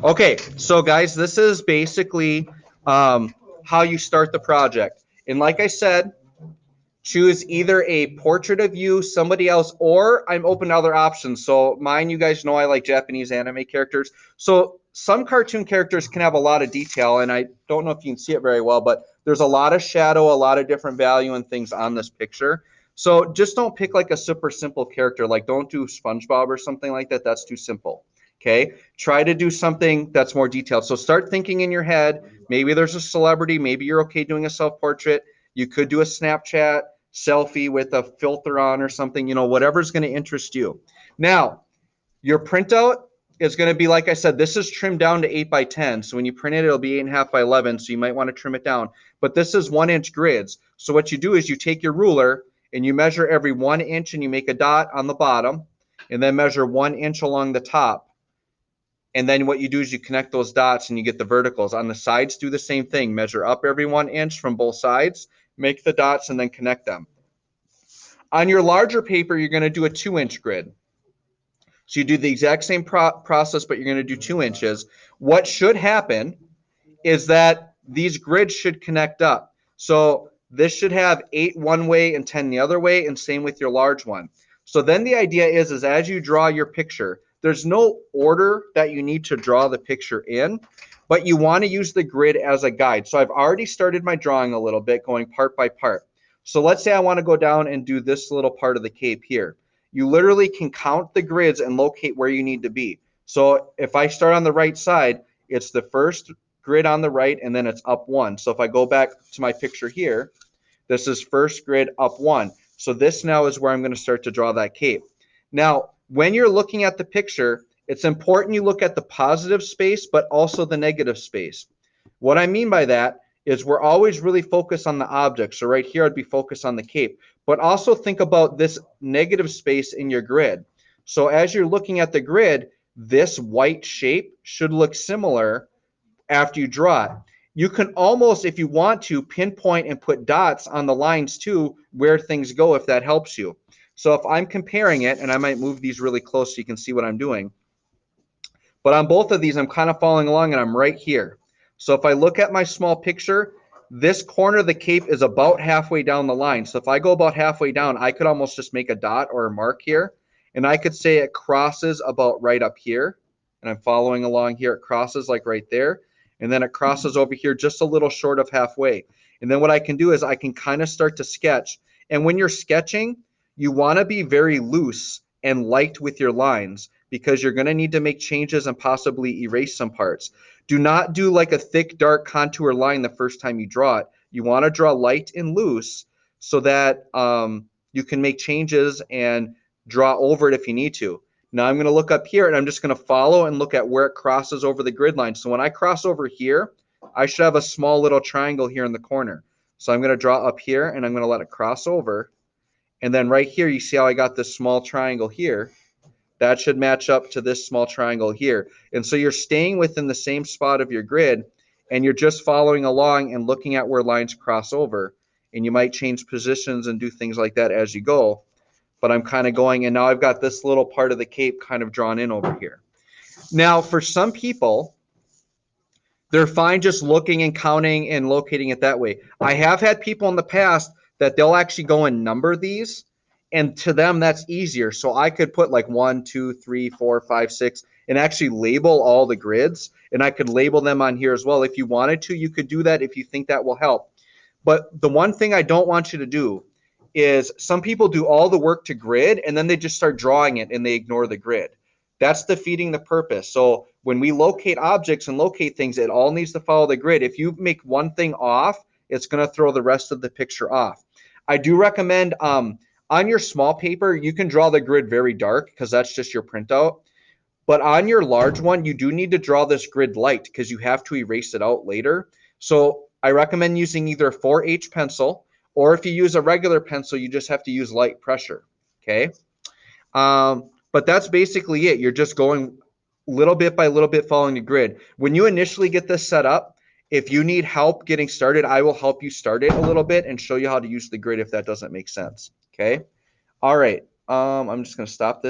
Okay, so guys, this is basically how you start the project. And like I said, choose either a portrait of you, somebody else, or I'm open to other options. So mine, you guys know I like Japanese anime characters. So some cartoon characters can have a lot of detail, and I don't know if you can see it very well, but there's a lot of shadow, a lot of different value and things on this picture. So just don't pick like a super simple character. Like don't do SpongeBob or something like that. That's too simple. Okay. Try to do something that's more detailed. So start thinking in your head. Maybe there's a celebrity. Maybe you're okay doing a self portrait. You could do a Snapchat selfie with a filter on or something, whatever's going to interest you. Now, your printout is going to be, like I said, this is trimmed down to 8 by 10. So when you print it, it'll be 8.5 by 11. So you might want to trim it down. But this is 1-inch grids. So what you do is you take your ruler and you measure every 1 inch and you make a dot on the bottom and then measure 1 inch along the top. And then what you do is you connect those dots and you get the verticals. On the sides, do the same thing. Measure up every 1 inch from both sides, make the dots, and then connect them. On your larger paper, you're going to do a 2-inch grid. So you do the exact same process, but you're going to do 2 inches. What should happen is that these grids should connect up. So this should have 8 one way and 10 the other way, and same with your large one. So then the idea is as you draw your picture, there's no order that you need to draw the picture in, but you want to use the grid as a guide. So I've already started my drawing a little bit, going part by part. So let's say I want to go down and do this little part of the cape here. You literally can count the grids and locate where you need to be. So if I start on the right side, it's the first grid on the right, and then it's up 1. So if I go back to my picture here, this is first grid up 1. So this now is where I'm going to start to draw that cape. Now, when you're looking at the picture, it's important you look at the positive space, but also the negative space. What I mean by that is we're always really focused on the object. So right here, I'd be focused on the cape, but also think about this negative space in your grid. So as you're looking at the grid, this white shape should look similar after you draw it. You can almost, if you want to, pinpoint and put dots on the lines too where things go, if that helps you. So if I'm comparing it, and I might move these really close so you can see what I'm doing, but on both of these, I'm kind of following along and I'm right here. So if I look at my small picture, this corner of the cape is about halfway down the line. So if I go about halfway down, I could almost just make a dot or a mark here. And I could say it crosses about right up here. And I'm following along here. It crosses like right there. And then it crosses over here just a little short of halfway. And then what I can do is I can kind of start to sketch. And when you're sketching, you want to be very loose and light with your lines because you're going to need to make changes and possibly erase some parts. Do not do like a thick, dark contour line the first time you draw it. You want to draw light and loose so that you can make changes and draw over it if you need to. Now I'm going to look up here and I'm just going to follow and look at where it crosses over the grid line. So when I cross over here, I should have a small little triangle here in the corner. So I'm going to draw up here and I'm going to let it cross over. And then right here, you see how I got this small triangle here? That should match up to this small triangle here. And so you're staying within the same spot of your grid, and you're just following along and looking at where lines cross over. And you might change positions and do things like that as you go. But I'm kind of going, and now I've got this little part of the cape kind of drawn in over here. Now, for some people, they're fine just looking and counting and locating it that way. I have had people in the past that they'll actually go and number these, and to them that's easier. So I could put like 1, 2, 3, 4, 5, 6, and actually label all the grids, and I could label them on here as well. If you wanted to, you could do that if you think that will help. But the one thing I don't want you to do is some people do all the work to grid and then they just start drawing it and they ignore the grid. That's defeating the purpose. So when we locate objects and locate things, it all needs to follow the grid. If you make one thing off, it's going to throw the rest of the picture off. I do recommend on your small paper, you can draw the grid very dark because that's just your printout. But on your large one, you do need to draw this grid light because you have to erase it out later. So I recommend using either a 4H pencil, or if you use a regular pencil, you just have to use light pressure, okay? But that's basically it. You're just going little bit by little bit following the grid. When you initially get this set up, if you need help getting started, I will help you start it a little bit and show you how to use the grid if that doesn't make sense, okay? All right, I'm just going to stop this.